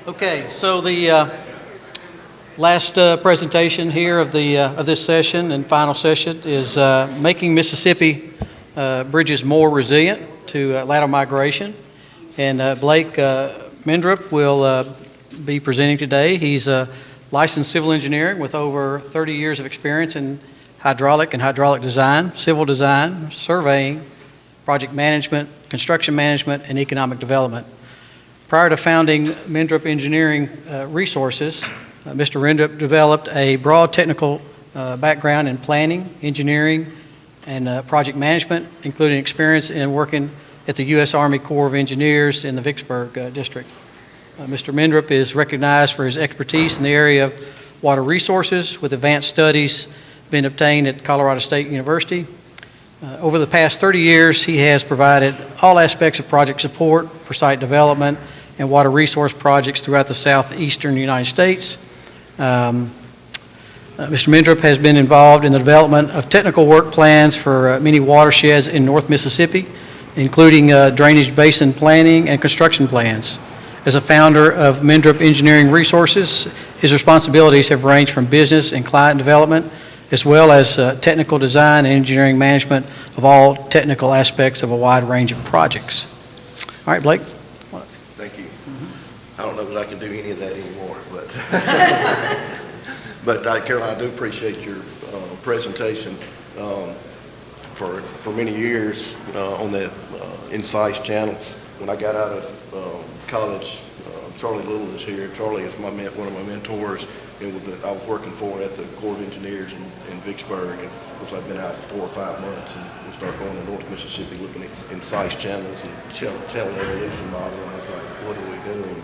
Okay, so the last presentation here of this session and final session is making Mississippi bridges more resilient to lateral migration. And Blake Mendrop will be presenting today. He's a licensed civil engineer with over 30 years of experience in hydraulic design, civil design, surveying, project management, construction management, and economic development. Prior to founding Mendrop Engineering Resources, Mr. Mendrop developed a broad technical background in planning, engineering, and project management, including experience in working at the U.S. Army Corps of Engineers in the Vicksburg district. Mr. Mendrop is recognized for his expertise in the area of water resources, with advanced studies being obtained at Colorado State University. Over the past 30 years, he has provided all aspects of project support for site development and water resource projects throughout the southeastern United States. Mr. Mendrop has been involved in the development of technical work plans for many watersheds in North Mississippi, including drainage basin planning and construction plans. As a founder of Mendrop Engineering Resources, his responsibilities have ranged from business and client development, as well as technical design and engineering management of all technical aspects of a wide range of projects. All right, Blake. Thank you. I don't know that I can do any of that anymore, but Caroline, I do appreciate your presentation. For many years on the Insights channel, when I got out of college, Charlie Little is here. Charlie is one of my mentors. I was working for at the Corps of Engineers in Vicksburg, and of course I've been out for 4 or 5 months, and we start going to North Mississippi looking at Insights channels and channel evolution model, and I was like, what are we doing?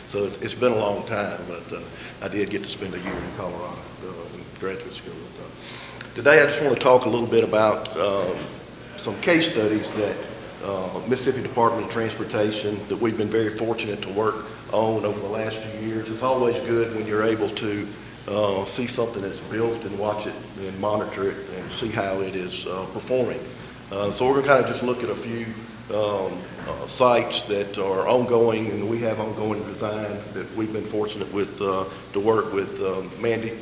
So it's been a long time, but I did get to spend a year in Colorado in graduate school. Today I just want to talk a little bit about some case studies that Mississippi Department of Transportation that we've been very fortunate to work on over the last few years. It's always good when you're able to see something that's built and watch it and monitor it and see how it is performing. So we're going to kind of just look at a few sites that are ongoing, and we have ongoing design that we've been fortunate with to work with Mandy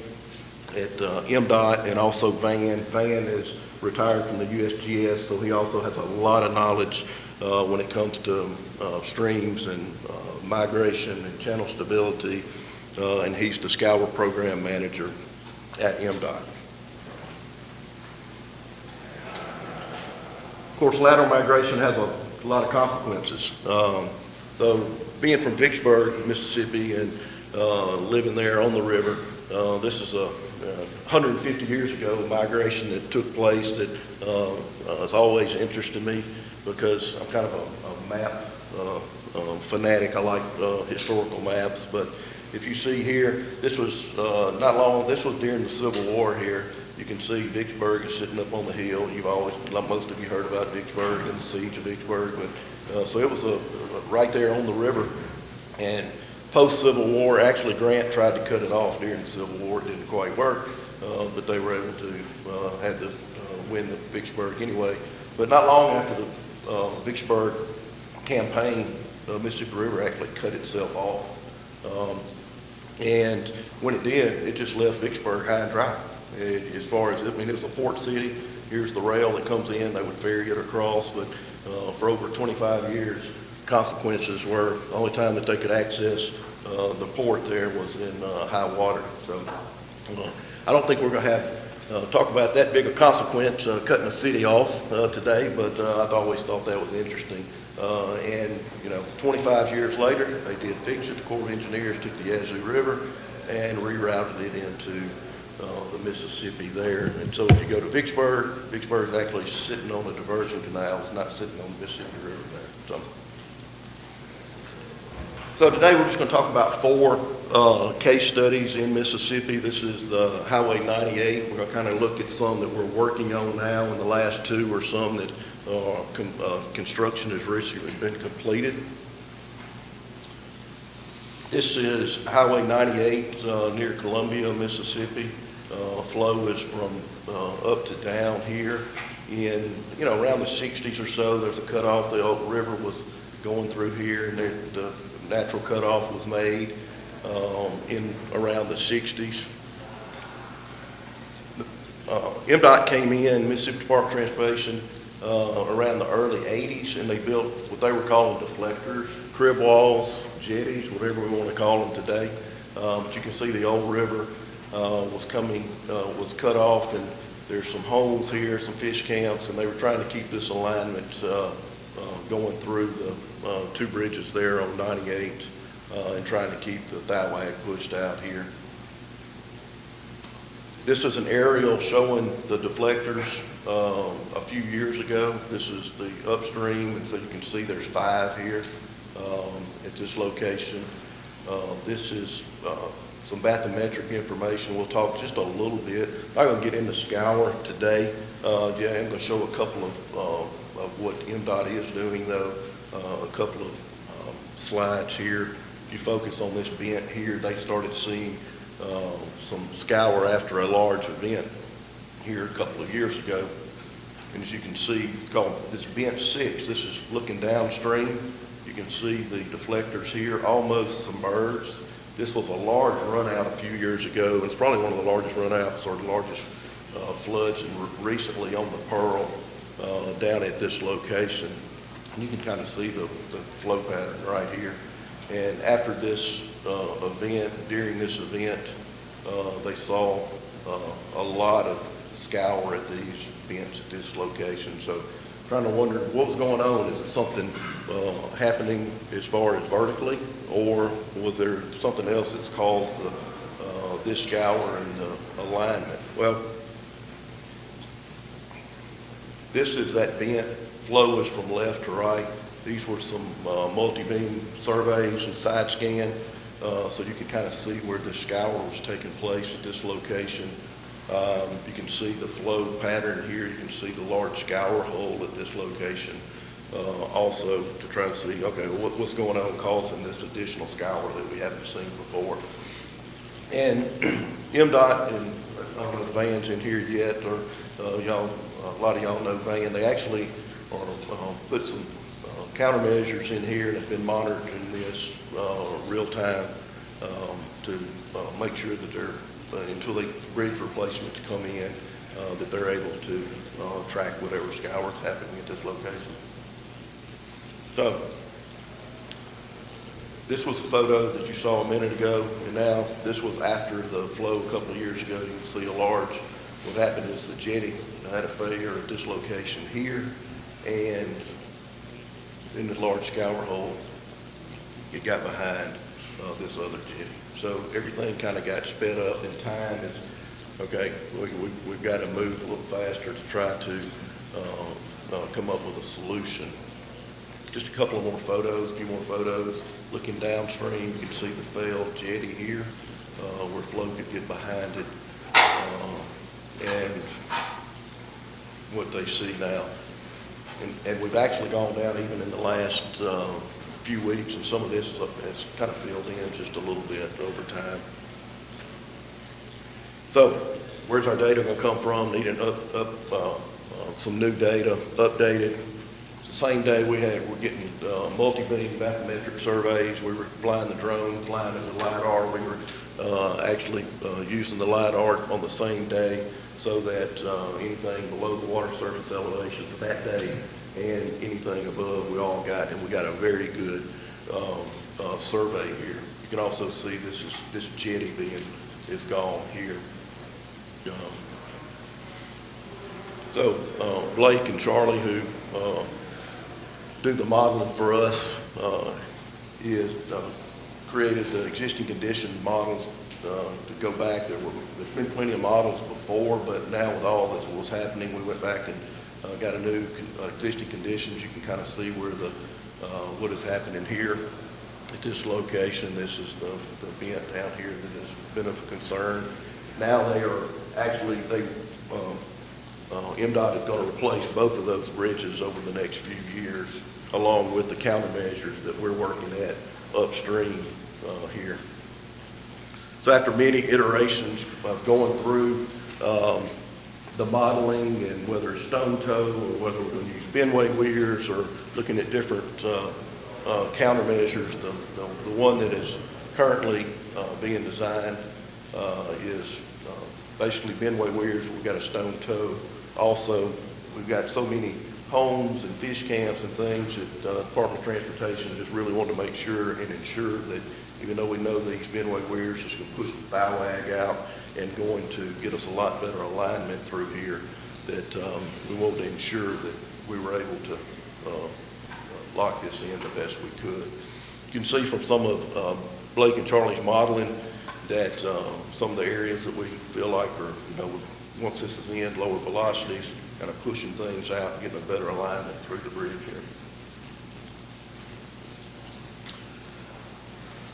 at MDOT, and also Van. Van is retired from the USGS, so he also has a lot of knowledge when it comes to streams and migration and channel stability, and he's the Scour program manager at MDOT. Of course, lateral migration has a lot of consequences. So being from Vicksburg, Mississippi, and living there on the river, this is a 150 years ago migration that took place that has always interested me, because I'm kind of a map fanatic. I like historical maps, but if you see here, this was this was during the Civil War here. You can see Vicksburg is sitting up on the hill. Most of you heard about Vicksburg and the siege of Vicksburg, but so it was right there on the river. And post-Civil War, actually Grant tried to cut it off during the Civil War. It didn't quite work, but they were able to win the Vicksburg anyway. But not long after the Vicksburg campaign, the Mississippi River actually cut itself off. And when it did, it just left Vicksburg high and dry. As far as, it was a port city. Here's the rail that comes in. They would ferry it across, but for over 25 years, consequences were the only time that they could access the port there was in high water. So I don't think we're going to have talk about that big a consequence cutting a city off today, but I've always thought that was interesting. And 25 years later, they did fix it. The Corps of Engineers took the Yazoo River and rerouted it into the Mississippi there. And so if you go to Vicksburg, Vicksburg's actually sitting on a diversion canal. It's not sitting on the Mississippi River there. So today we're just going to talk about 4 case studies in Mississippi. This is the Highway 98. We're going to kind of look at some that we're working on now, and the last 2 are some that construction has recently been completed. This is Highway 98 near Columbia, Mississippi. Flow is from up to down here. In around the 60s or so, there's a cutoff. The Oak River was going through here, and natural cutoff was made in around the 60s. MDOT came in, Mississippi Department of Transportation, around the early 80s, and they built what they were calling deflectors, crib walls, jetties, whatever we want to call them today. But you can see the old river was cut off, and there's some homes here, some fish camps, and they were trying to keep this alignment going through the two bridges there on 98 and trying to keep the Thowag pushed out here. This is an aerial showing the deflectors a few years ago. This is the upstream, and so you can see there's 5 here at this location. This is some bathymetric information. We'll talk just a little bit. I'm not going to get into scour today. I'm going to show a couple of what MDOT is doing, though. A couple of slides here. If you focus on this bent here, they started seeing some scour after a large event here a couple of years ago. And as you can see, it's called this bent 6. This is looking downstream. You can see the deflectors here almost submerged. This was a large runout a few years ago. It's probably one of the largest runouts or the largest floods recently on the Pearl down at this location. And you can kind of see the flow pattern right here. And after this event, during this event, they saw a lot of scour at these vents at this location. So trying to wonder what was going on. Is it something happening as far as vertically, or was there something else that's caused this scour and the alignment? Well, this is that bent. Flow is from left to right. These were some multi-beam surveys and side scan, so you can kind of see where the scour was taking place at this location. You can see the flow pattern here. You can see the large scour hole at this location. Also to try to see, okay, what's going on causing this additional scour that we haven't seen before. And MDOT, and I don't know if Van's in here yet, or a lot of y'all know Van, they actually put some countermeasures in here that have been monitoring this real time to make sure that they're, until the bridge replacements come in, that they're able to track whatever scour is happening at this location. So this was the photo that you saw a minute ago, and now this was after the flow a couple of years ago. You can see a large, what happened is the jetty had a failure at this location here, and in the large scour hole, it got behind this other jetty. So everything kind of got sped up in time. It's, okay, we've got to move a little faster to try to come up with a solution. Just a couple of more photos, a few more photos. Looking downstream, you can see the failed jetty here, where flow could get behind it, and what they see now. And we've actually gone down even in the last few weeks, and some of this has kind of filled in just a little bit over time. So where's our data going to come from? Needing some new data, updated. The same day we're getting multi-beam bathymetric surveys. We were flying the drone, flying in the LiDAR. We were actually using the LiDAR on the same day, so that anything below the water surface elevation for that day and anything above we all got, and we got a very good survey here. You can also see this jetty is gone here. So Blake and Charlie, who do the modeling for us, created the existing condition model to go back. There's been plenty of models before, but now with all this was happening, we went back and got a new existing conditions. You can kind of see where what is happening here at this location. This is the vent down here that has been of concern. Now they are actually, MDOT is going to replace both of those bridges over the next few years, along with the countermeasures that we're working at upstream here. So after many iterations of going through the modeling, and whether it's stone toe or whether we're going to use Benway weirs or looking at different countermeasures. The one that is currently being designed is basically Benway weirs. We've got a stone toe. Also, we've got so many homes and fish camps and things that Department of Transportation just really wanted to make sure and ensure that even though we know these Benway weirs is going to push the bow wag out and going to get us a lot better alignment through here, that we wanted to ensure that we were able to lock this in the best we could. You can see from some of Blake and Charlie's modeling that some of the areas that we feel like are, once this is in, lower velocities, kind of pushing things out, getting a better alignment through the bridge here.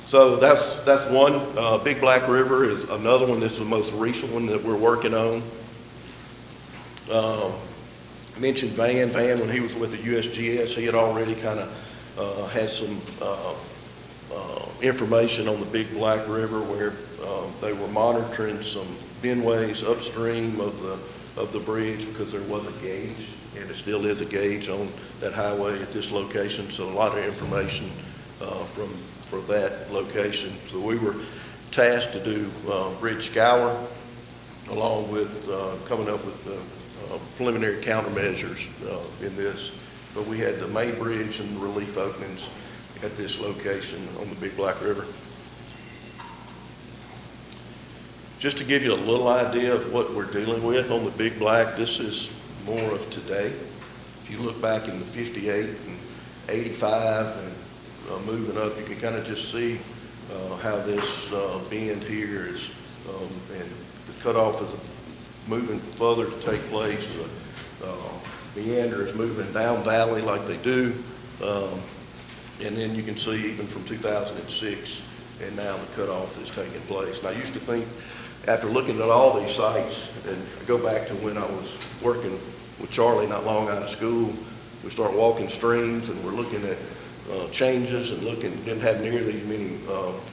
So that's one. Big Black River is another one. This is the most recent one that we're working on. I mentioned Van when he was with the USGS, he had already kind of had some information on the Big Black River where they were monitoring some binways upstream of the bridge because there was a gauge, and it still is a gauge on that highway at this location. So a lot of information for that location. So we were tasked to do bridge scour along with coming up with preliminary countermeasures in this. But we had the main bridge and the relief openings at this location on the Big Black River. Just to give you a little idea of what we're dealing with on the Big Black, this is more of today. If you look back in the 58 and 85 and moving up, you can kind of just see how this bend here is, and the cutoff is moving further to take place. The meander is moving down valley like they do. And then you can see even from 2006 and now the cutoff is taking place. And I used to think, after looking at all these sites, and I go back to when I was working with Charlie not long out of school, we start walking streams and we're looking at changes and didn't have near these many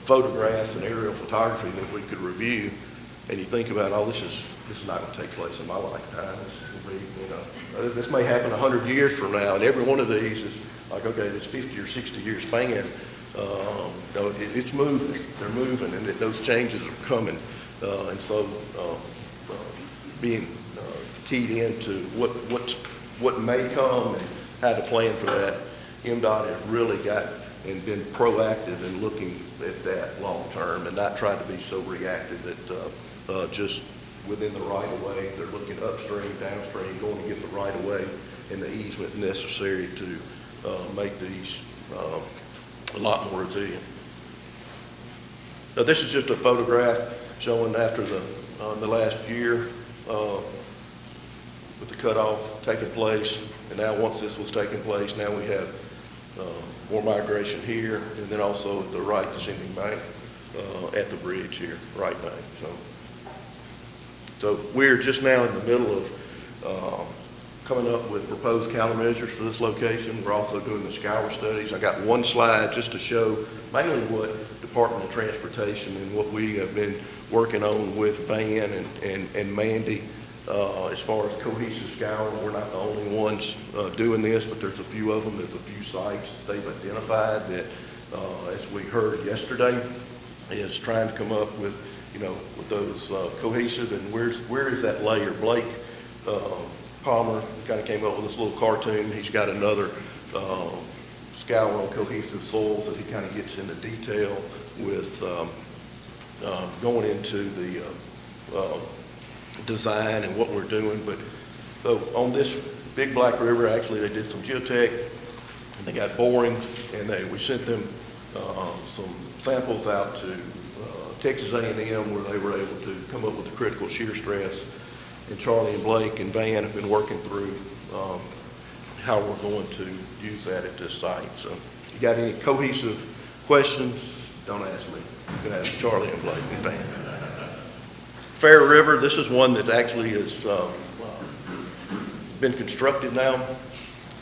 photographs and aerial photography that we could review. And you think about, this is not going to take place in my lifetime. This may happen 100 years from now, and every one of these is like, okay, it's 50 or 60 year span. It's moving. They're moving, and those changes are coming. And so being keyed into what may come and how to plan for that, MDOT has really got and been proactive in looking at that long term and not trying to be so reactive that just within the right of way, they're looking upstream, downstream, going to get the right of way and the easement necessary to make these a lot more resilient. Now this is just a photograph showing after the last year with the cutoff taking place, and now once this was taking place, now we have more migration here, and then also at the right descending bank at the bridge here, right bank. So we're just now in the middle of coming up with proposed countermeasures for this location. We're also doing the scour studies. I got one slide just to show mainly what Department of Transportation and what we have been working on with Van and Mandy as far as cohesive scouring. We're not the only ones doing this, but there's a few of them. There's a few sites that they've identified that, as we heard yesterday, is trying to come up with, with those cohesive, and where is that layer? Blake Palmer kind of came up with this little cartoon. He's got another scour on cohesive soils that he kind of gets into detail with going into the design and what we're doing. But so on this Big Black River, actually they did some geotech and they got borings, and we sent them some samples out to Texas A&M where they were able to come up with the critical shear stress. And Charlie and Blake and Van have been working through how we're going to use that at this site. So if you got any cohesive questions, don't ask me. You can ask Charlie and Blake and Van. Fair River, this is one that actually has been constructed now.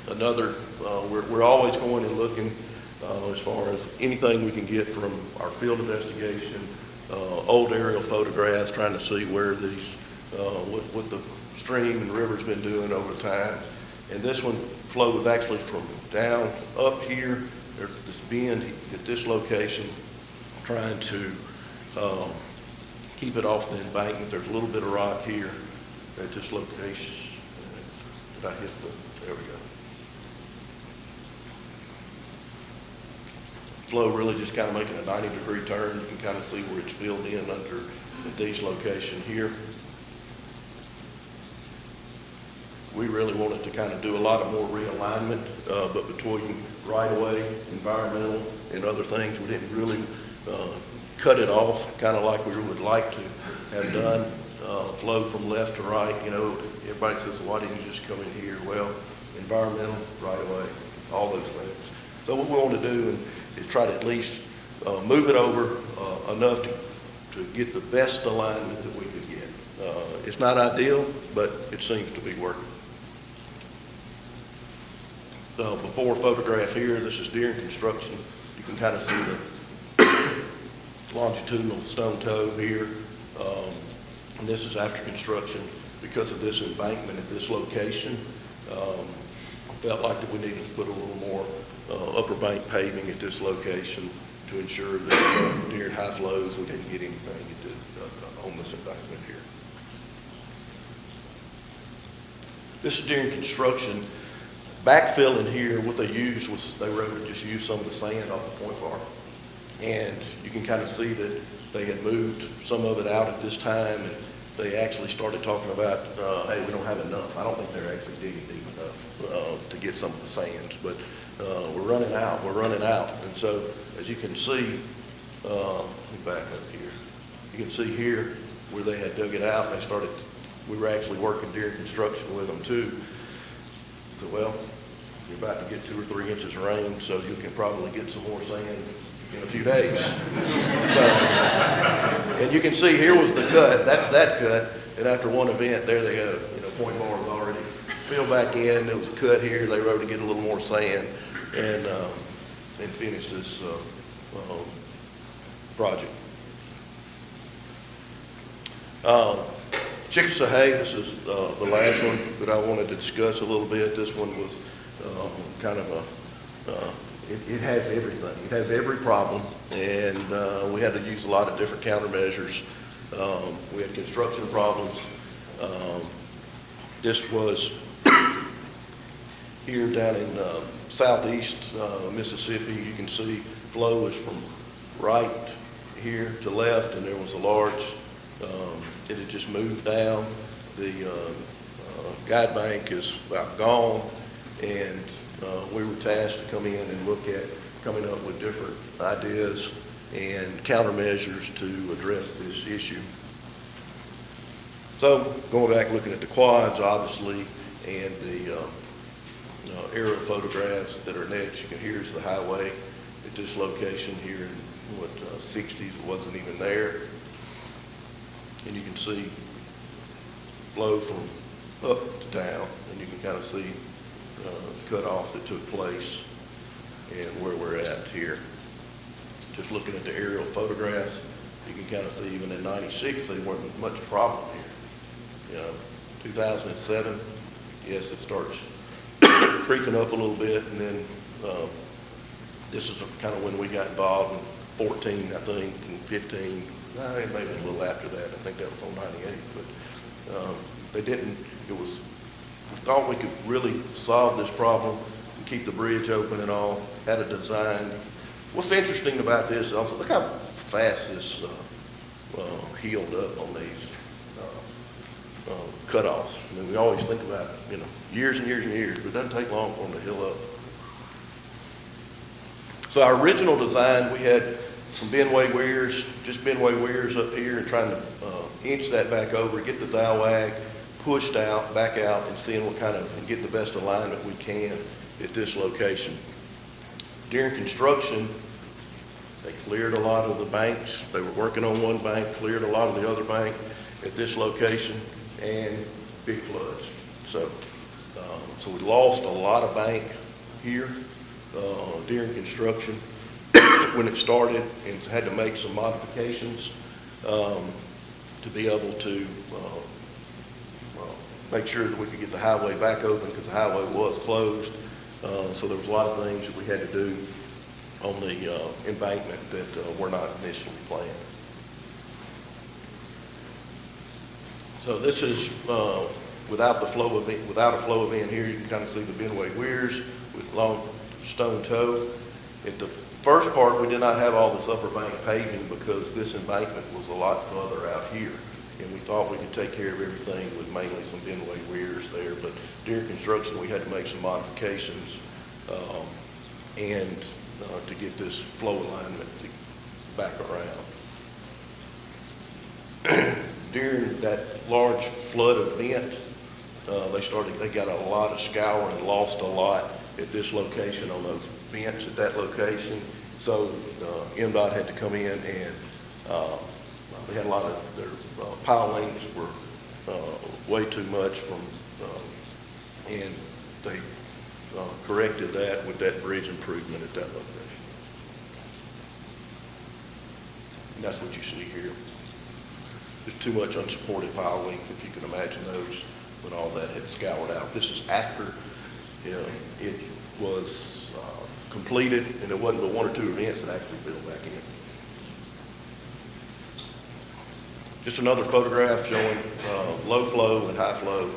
We're always going and looking as far as anything we can get from our field investigation, old aerial photographs, trying to see where these, what the stream and river's been doing over time. And this one flows actually from down up here there's this bend at this location, trying to keep it off the embankment. There's a little bit of rock here at this location. Did I hit there we go. Flow really just kind of making a 90-degree turn. You can kind of see where it's filled in under these location here. We really wanted to kind of do a lot of more realignment, but between right-of-way, environmental, and other things, we didn't really cut it off, kind of like we would like to have done. Flow from left to right, you know, everybody says, why didn't you just come in here? Well, environmental, right-of-way, all those things. So what we want to do is try to at least move it over enough to get the best alignment that we could get. It's not ideal, but it seems to be working. So before photograph here, this is during construction. You can kind of see the longitudinal stone toe here. And this is after construction. Because of this embankment at this location, felt like that we needed to put a little more upper bank paving at this location to ensure that during high flows we didn't get anything on this embankment here. This is during construction. Backfilling here, what they used was they just used some of the sand off the point bar. And you can kind of see that they had moved some of it out at this time, and they actually started talking about, hey, we don't have enough. I don't think they're actually digging deep enough to get some of the sand, but we're running out. And so, as you can see, let me back up here. You can see here where they had dug it out, and we were actually working during construction with them too. So, well, you're about to get 2 or 3 inches of rain, so you can probably get some more sand in a few days. So, and you can see here was the cut. That's that cut. And after one event, there they go. You know, point bar was already filled back in. There was a cut here. They rode to get a little more sand and finish this project. Chickasaw Hay, this is the last one that I wanted to discuss a little bit. This one was kind of it has everything. It has every problem, and we had to use a lot of different countermeasures. We had construction problems. This was here down in southeast Mississippi. You can see flow is from right here to left, and there was a large, it had just moved down. The guide bank is about gone, and we were tasked to come in and look at coming up with different ideas and countermeasures to address this issue. So going back looking at the quads, obviously, and the aerial photographs that are next, here's the highway at this location here in 60s, it wasn't even there. And you can see flow from up to down, and you can kind of see the cutoff that took place and where we're at here. Just looking at the aerial photographs, you can kind of see even in 96, there wasn't much problem here. You know, 2007, yes, it starts creeping up a little bit, and then this is kind of when we got involved in 14, I think, and 15. It may have been a little after that. I think that was on 98, but they didn't, we thought we could really solve this problem and keep the bridge open and all, had a design. What's interesting about this also, look how fast this healed up on these cutoffs. I mean, we always think about, you know, years and years and years, but it doesn't take long for them to heal up. So our original design, we had some bendway weirs, just bendway weirs up here, and trying to inch that back over, get the thigh wag pushed out, back out, and seeing what kind of, and get the best alignment we can at this location. During construction, they cleared a lot of the banks. They were working on one bank, cleared a lot of the other bank at this location, and big floods. So, so we lost a lot of bank here during construction when it started, and had to make some modifications to be able to make sure that we could get the highway back open, because the highway was closed. So there was a lot of things that we had to do on the embankment that were not initially planned. So this is without a flow event here. You can kind of see the bendway weirs with long stone toe. At the first part, we did not have all this upper bank paving because this embankment was a lot further out here. And we thought we could take care of everything with mainly some bendway weirs there. But during construction, we had to make some modifications to get this flow alignment back around. During that large flood event, they got a lot of scour and lost a lot at this location on those vents at that location. So MDOT had to come in and they had a lot of their pile lengths were way too much and they corrected that with that bridge improvement at that location. And that's what you see here. There's too much unsupported pile length, if you can imagine those, when all that had scoured out. This is after it was completed, and it wasn't but one or two events that actually built back in. Just another photograph showing low flow and high flow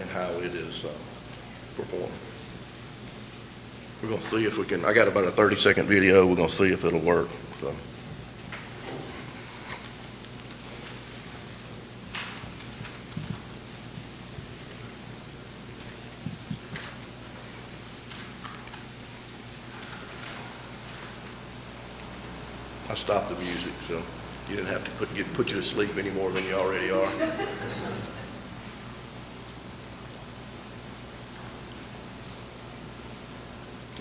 and how it is performed. We're going to see if we can, I got about a 30-second video. We're going to see if it'll work. So. I stopped the music, so you didn't have to put you to sleep any more than you already are.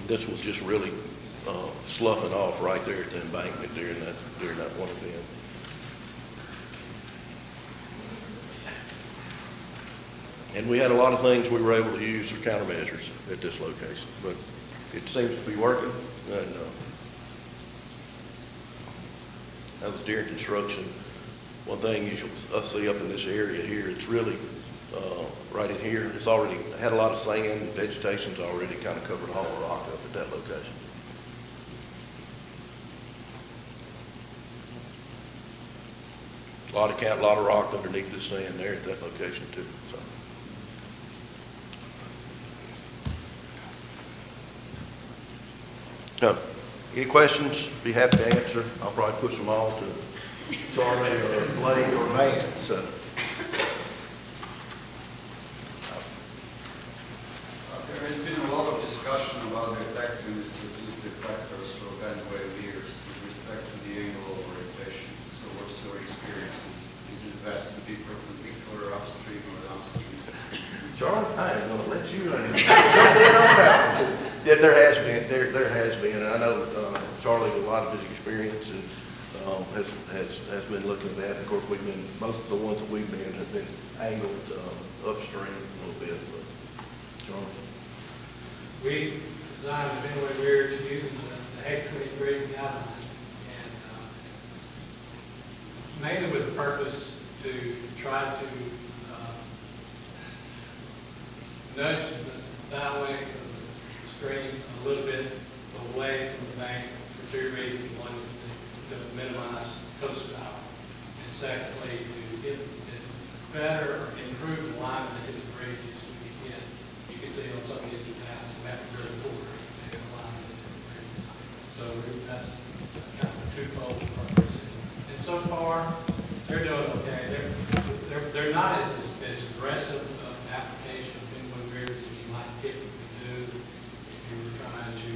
This was just really sloughing off right there at the embankment during that one event. And we had a lot of things we were able to use for countermeasures at this location, but it seems to be working. And that was during construction. One thing you see up in this area here, it's really right in here. It's already had a lot of sand. Vegetation's already kind of covered all the rock up at that location. A lot of rock underneath the sand there at that location too. So, any questions? Be happy to answer. I'll probably put some all to Charlie or Blake or Vance. So. There has been a lot of discussion about the effectiveness of these deflectors for bendway weirs with respect to the angle of rotation. So what's your experience? Is it best to be perpendicular upstream or downstream? Charlie, I am going to let you jump in on that. Yeah, there has been, and I know Charlie has a lot of his experience and has been looking at that. Of course, most of the ones that we've been have been angled upstream a little bit. But Charlie. We designed the bendway weirs using the HEC 23 guideline, and mainly with the purpose to try to nudge the bowing of the stream a little bit away from the bank for two reasons. One, to minimize coast power, and secondly, to get as better or improve the alignment of the bridges as we can. You can see on some of these examples, we have to drill quarter to get alignment of the bridges. So that's kind of a twofold purpose. And so far, they're doing okay. They're not as aggressive of an application of bendway weirs as you might typically do if you were trying to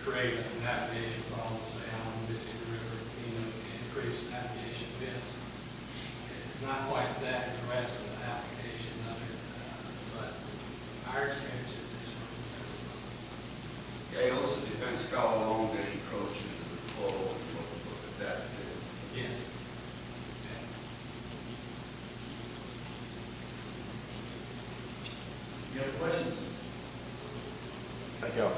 create a navigation problem, say on the Mississippi River, increase navigation width. It's not quite that aggressive an application of it, but our experience is this one. Yeah, it also depends how long they approach into the flow and what the depth is. Yes. You have questions? Thank you all.